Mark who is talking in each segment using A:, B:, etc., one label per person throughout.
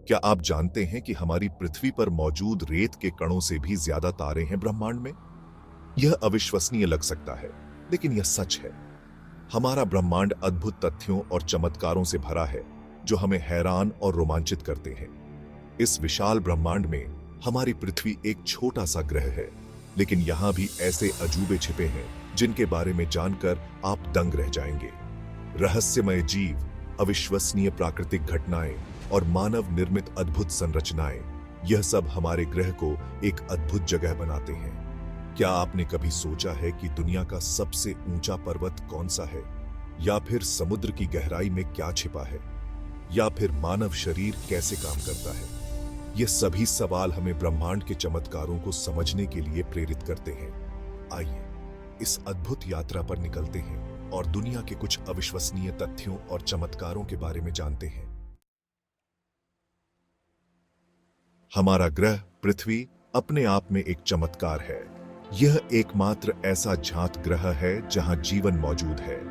A: क्या आप जानते हैं कि हमारी पृथ्वी पर मौजूद रेत के कणों से भी ज्यादा तारे हैं ब्रह्मांड में? यह अविश्वसनीय लग सकता है, लेकिन यह सच है। हमारा ब्रह्मांड अद्भुत तथ्यों और चमत्कारों से भरा है, जो हमें हैरान और रोमांचित करते हैं। इस विशाल ब्रह्मांड में हमारी पृथ्वी एक छोटा सा ग्रह है, लेकिन यहां भी ऐसे अजूबे छिपे हैं जिनके बारे में जानकर आप दंग रह जाएंगे। रहस्यमय जीव, अविश्वसनीय प्राकृतिक घटनाएं और मानव निर्मित अद्भुत संरचनाएं, यह सब हमारे ग्रह को एक अद्भुत जगह बनाते हैं। क्या आपने कभी सोचा है कि दुनिया का सबसे ऊंचा पर्वत कौन सा है, या फिर समुद्र की गहराई में क्या छिपा है, या फिर मानव शरीर कैसे काम करता है? ये सभी सवाल हमें ब्रह्मांड के चमत्कारों को समझने के लिए प्रेरित करते हैं। आइए इस अद्भुत यात्रा पर निकलते हैं और दुनिया के कुछ अविश्वसनीय तथ्यों और चमत्कारों के बारे में जानते हैं। हमारा ग्रह पृथ्वी अपने आप में एक चमत्कार है। यह एकमात्र ऐसा ज्ञात ग्रह है जहां जीवन मौजूद है।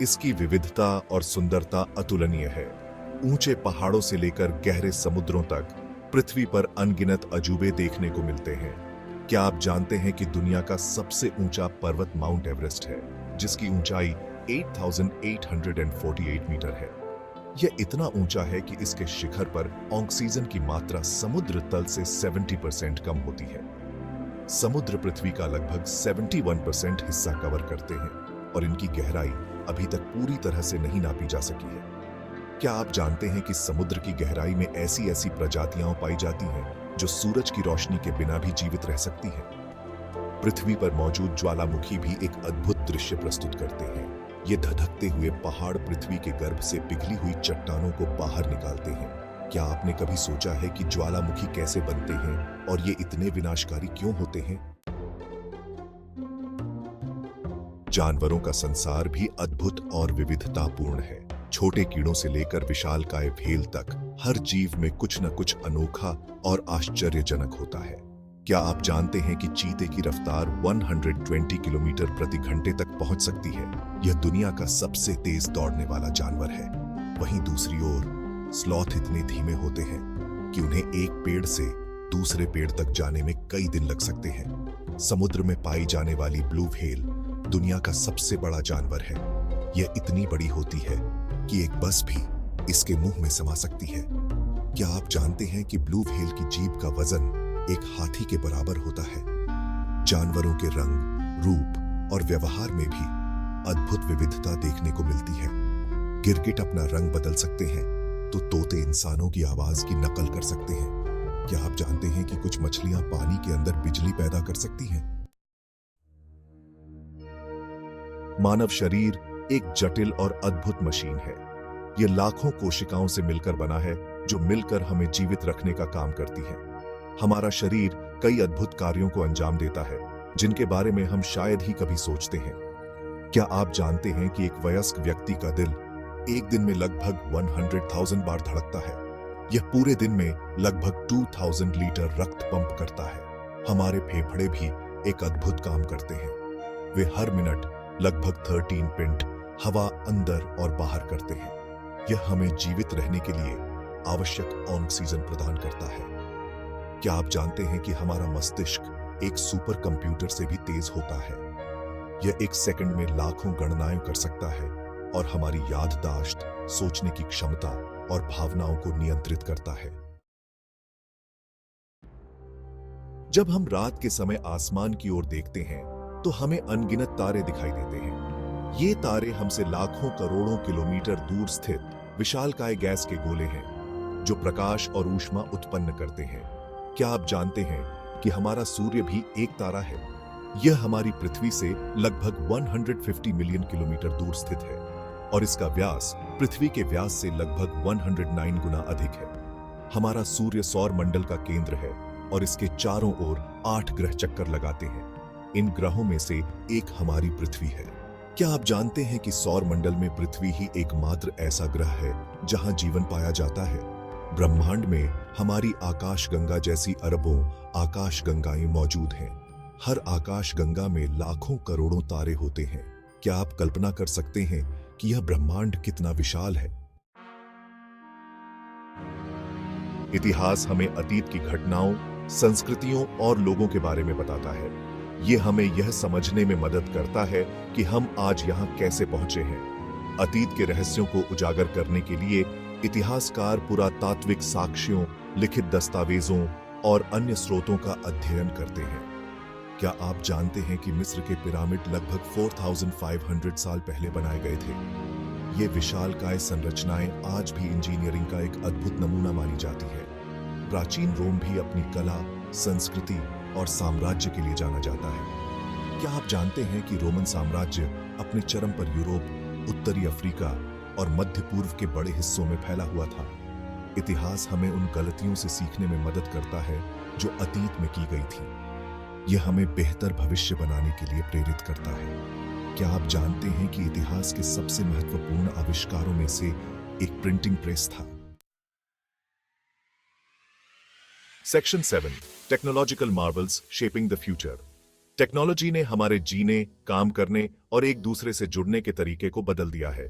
A: इसकी विविधता और सुंदरता अतुलनीय है। ऊंचे पहाड़ों से लेकर गहरे समुद्रों तक पृथ्वी पर अनगिनत अजूबे देखने को मिलते हैं। क्या आप जानते हैं कि दुनिया का सबसे ऊंचा पर्वत माउंट एवरेस्ट है, जिसकी ऊंचाई 8,848 मीटर है। यह इतना ऊंचा है कि इसके शिखर पर ऑक्सीजन की मात्रा समुद्र तल से 70% कम होती है। समुद्र पृथ्वी का लगभग 71% हिस्सा कवर करते हैं और इनकी गहराई अभी तक पूरी तरह से नहीं नापी जा सकी है। क्या आप जानते हैं कि समुद्र की गहराई में ऐसी ऐसी प्रजातियां पाई जाती हैं जो सूरज की रोशनी के बिना भी जीवित रह सकती हैं? पृथ्वी पर मौजूद ज्वालामुखी भी एक अद्भुत दृश्य प्रस्तुत करते हैं। ये धधकते हुए पहाड़ पृथ्वी के गर्भ से पिघली हुई चट्टानों को बाहर निकालते हैं। क्या आपने कभी सोचा है कि ज्वालामुखी कैसे बनते हैं और ये इतने विनाशकारी क्यों होते हैं? जानवरों का संसार भी अद्भुत और विविधतापूर्ण है। छोटे कीड़ों से लेकर विशालकाय भेल तक हर जीव में कुछ न कुछ अनोखा और आश्चर्यजनक होता है। क्या आप जानते हैं कि चीते की रफ्तार 120 किलोमीटर प्रति घंटे तक पहुंच सकती है? यह दुनिया का सबसे तेज दौड़ने वाला जानवर है। वहीं दूसरी ओर स्लॉथ इतने धीमे होते हैं कि उन्हें एक पेड़ से दूसरे पेड़ तक जाने में कई दिन लग सकते हैं। समुद्र में पाई जाने वाली ब्लू व्हेल दुनिया का सबसे बड़ा जानवर है। यह इतनी बड़ी होती है कि एक बस भी इसके मुंह में समा सकती है। क्या आप जानते हैं कि ब्लू व्हेल की जीभ का वजन एक हाथी के बराबर होता है? जानवरों के रंग, रूप और व्यवहार में भी अद्भुत विविधता देखने को मिलती है। गिरगिट अपना रंग बदल सकते हैं, तो तोते इंसानों की आवाज की नकल कर सकते हैं। क्या आप जानते हैं कि कुछ मछलियां पानी के अंदर बिजली पैदा कर सकती हैं? मानव शरीर एक जटिल और अद्भुत मशीन है। यह लाखों कोशिकाओं से मिलकर बना है, जो मिलकर हमें जीवित रखने का काम करती है। हमारा शरीर कई अद्भुत कार्यों को अंजाम देता है, जिनके बारे में हम शायद ही कभी सोचते हैं। क्या आप जानते हैं कि एक वयस्क व्यक्ति का दिल एक दिन में लगभग 100,000 बार धड़कता है? यह पूरे दिन में लगभग 2000 लीटर रक्त पंप करता है। हमारे फेफड़े भी एक अद्भुत काम करते हैं। वे हर मिनट लगभग 13 पिंट हवा अंदर और बाहर करते हैं। यह हमें जीवित रहने के लिए आवश्यक ऑक्सीजन प्रदान करता है। क्या आप जानते हैं कि हमारा मस्तिष्क एक सुपर कंप्यूटर से भी तेज होता है? यह एक सेकंड में लाखों गणनाएं कर सकता है और हमारी याददाश्त, सोचने की क्षमता और भावनाओं को नियंत्रित करता है। जब हम रात के समय आसमान की ओर देखते हैं, तो हमें अनगिनत तारे दिखाई देते हैं। ये तारे हमसे लाखों करोड़ों किलोमीटर दूर स्थित विशालकाय गैस के गोले हैं, जो प्रकाश और ऊष्मा उत्पन्न करते हैं। क्या आप जानते हैं कि हमारा सूर्य भी एक तारा है? यह हमारी पृथ्वी से लगभग 150 मिलियन किलोमीटर दूर स्थित है और इसका व्यास पृथ्वी के व्यास से लगभग 109 गुना अधिक है। हमारा सूर्य सौर मंडल का केंद्र है और इसके चारों ओर 8 ग्रह चक्कर लगाते हैं। इन ग्रहों में से एक हमारी पृथ्वी है। क्या आप जानते हैं कि सौर मंडल में पृथ्वी ही एकमात्र ऐसा ग्रह है जहां जीवन पाया जाता है? ब्रह्मांड में हमारी आकाशगंगा जैसी अरबों आकाशगंगाएं मौजूद हैं। हर आकाशगंगा में लाखों करोड़ों तारे होते हैं। क्या आप कल्पना कर सकते हैं कि यह ब्रह्मांड कितना विशाल है? इतिहास हमें अतीत की घटनाओं, संस्कृतियों और लोगों के बारे में बताता है। ये हमें यह समझने में मदद करता है कि हम आज यहाँ कैसे पहुंचे हैं। अतीत के रहस्यों को उजागर करने के लिए इतिहासकार पुरातात्विक साक्ष्यों, लिखित दस्तावेजों और अन्य स्रोतों का अध्ययन करते हैं। क्या आप जानते हैं कि मिस्र के पिरामिड लगभग 4500 साल पहले बनाए गए थे? ये विशालकाय संरचनाएं आज भी इंजीनियरिंग का एक अद्भुत नमूना मानी जाती है। प्राचीन रोम भी अपनी कला, संस्कृति और साम्राज्य के लिए जाना जाता है। क्या आप जानते हैं कि रोमन साम्राज्य अपने चरम पर यूरोप, उत्तरी अफ्रीका और मध्य पूर्व के बड़े हिस्सों में फैला हुआ था? इतिहास हमें उन गलतियों से सीखने में मदद करता है जो अतीत में की गई थी। यह हमें बेहतर भविष्य बनाने के लिए प्रेरित करता है। क्या आप जानते हैं कि इतिहास के सबसे महत्वपूर्ण आविष्कारों में से एक प्रिंटिंग प्रेस था? Section 7, technological Marvels shaping the future. Technology ने हमारे जीने, काम करने और एक दूसरे से जुड़ने के तरीके को बदल दिया है।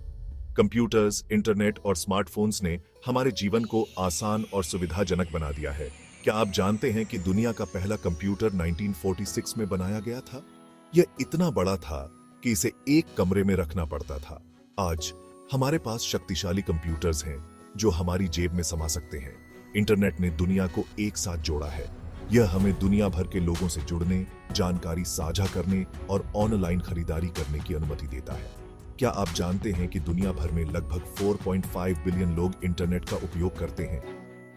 A: कंप्यूटर्स, इंटरनेट और स्मार्टफोन्स ने हमारे जीवन को आसान और सुविधाजनक बना दिया है। क्या आप जानते हैं कि दुनिया का पहला कंप्यूटर 1946 में बनाया गया था? यह इतना बड़ा था कि इसे एक कमरे में रखना पड़ता था। आज हमारे पास शक्तिशाली कंप्यूटर्स हैं जो हमारी जेब में समा सकते हैं। इंटरनेट ने दुनिया को एक साथ जोड़ा है। यह हमें दुनिया भर के लोगों से जुड़ने, जानकारी साझा करने और ऑनलाइन खरीदारी करने की अनुमति देता है। क्या आप जानते हैं कि दुनिया भर में लगभग 4.5 बिलियन लोग इंटरनेट का उपयोग करते हैं?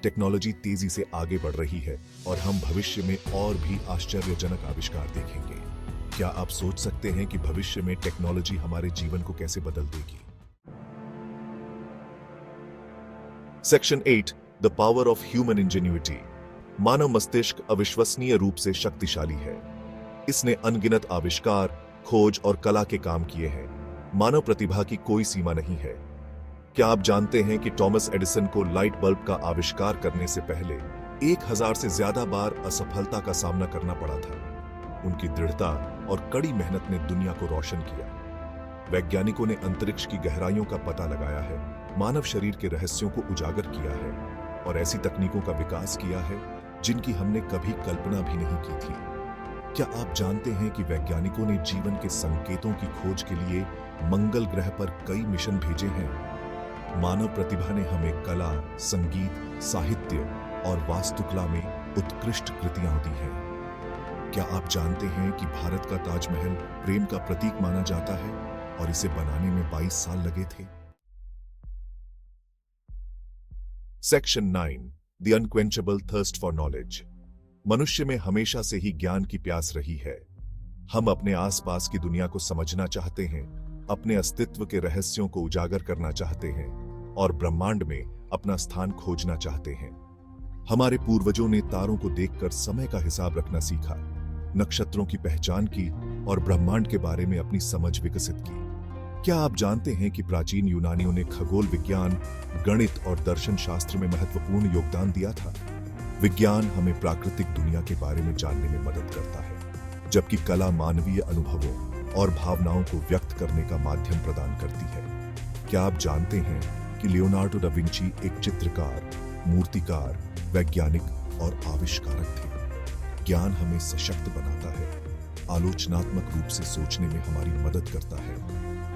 A: टेक्नोलॉजी तेजी से आगे बढ़ रही है और हम भविष्य में और भी आश्चर्यजनक आविष्कार देखेंगे। क्या आप सोच सकते हैं कि भविष्य में टेक्नोलॉजी हमारे जीवन को कैसे बदल देगी? Section 8, the power of human ingenuity. मानव मस्तिष्क अविश्वसनीय रूप से शक्तिशाली है। इसने अनगिनत आविष्कार, खोज और कला के काम किए हैं। मानव प्रतिभा की कोई सीमा नहीं है। क्या आप जानते हैं कि टॉमस एडिसन को लाइट बल्ब का आविष्कार करने से पहले 1000 से ज्यादा बार असफलता का सामना करना पड़ा था? उनकी दृढ़ता और कड़ी मेहनत ने दुनिया को रोशन किया। वैज्ञानिकों ने अंतरिक्ष की गहराइयों का पता लगाया है, मानव शरीर के रहस्यों को उजागर किया है और ऐसी तकनीकों का विकास किया है जिनकी हमने कभी कल्पना भी नहीं की थी। क्या आप जानते हैं कि वैज्ञानिकों ने जीवन के संकेतों की खोज के लिए मंगल ग्रह पर कई मिशन भेजे हैं? मानव प्रतिभा ने हमें कला, संगीत, साहित्य और वास्तुकला में उत्कृष्ट कृतियां दी हैं। क्या आप जानते हैं कि भारत का ताजमहल प्रेम का प्रतीक माना जाता है और इसे बनाने में 22 साल लगे थे? Section 9, the unquenchable thirst for knowledge. मनुष्य में हमेशा से ही ज्ञान की प्यास रही है। हम अपने आसपास की दुनिया को समझना चाहते हैं, अपने अस्तित्व के रहस्यों को उजागर करना चाहते हैं और ब्रह्मांड में अपना स्थान खोजना चाहते हैं। हमारे पूर्वजों ने तारों को देखकर समय का हिसाब रखना सीखा, नक्षत्रों की पहचान की और ब्रह्मांड के बारे में अपनी समझ विकसित की। क्या आप जानते हैं कि प्राचीन यूनानियों ने खगोल विज्ञान, गणित और दर्शन शास्त्र में महत्वपूर्ण योगदान दिया था? विज्ञान हमें प्राकृतिक दुनिया के बारे में जानने में मदद करता है, जबकि कला मानवीय अनुभवों और भावनाओं को व्यक्त करने का माध्यम प्रदान करती है। क्या आप जानते हैं कि लियोनार्डो दा विंची एक चित्रकार, मूर्तिकार, वैज्ञानिक और आविष्कारक थे? ज्ञान हमें सशक्त बनाता है, आलोचनात्मक रूप से सोचने में हमारी मदद करता है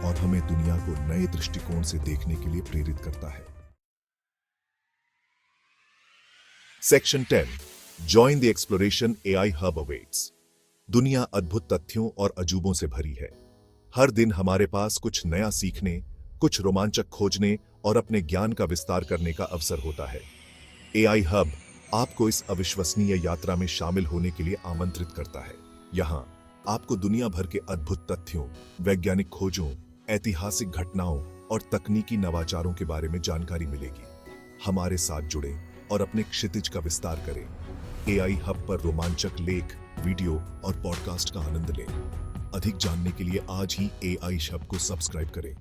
A: और हमें दुनिया को नए दृष्टिकोण से देखने के लिए प्रेरित करता है। Section 10, join the exploration, AI hub awaits. दुनिया अद्भुत तथ्यों और अजूबों से भरी है। हर दिन हमारे पास कुछ नया सीखने, कुछ रोमांचक खोजने और अपने ज्ञान का विस्तार करने का अवसर होता है। एआई हब आपको इस अविश्वसनीय यात्रा में शामिल होने के लिए आमंत्रित करता है। यहाँ आपको दुनिया भर के अद्भुत तथ्यों, वैज्ञानिक खोजों, ऐतिहासिक घटनाओं और तकनीकी नवाचारों के बारे में जानकारी मिलेगी। हमारे साथ जुड़ें और अपने क्षितिज का विस्तार करें। एआई हब पर रोमांचक लेख, वीडियो और पॉडकास्ट का आनंद लें। अधिक जानने के लिए आज ही एआई हब को सब्सक्राइब करें।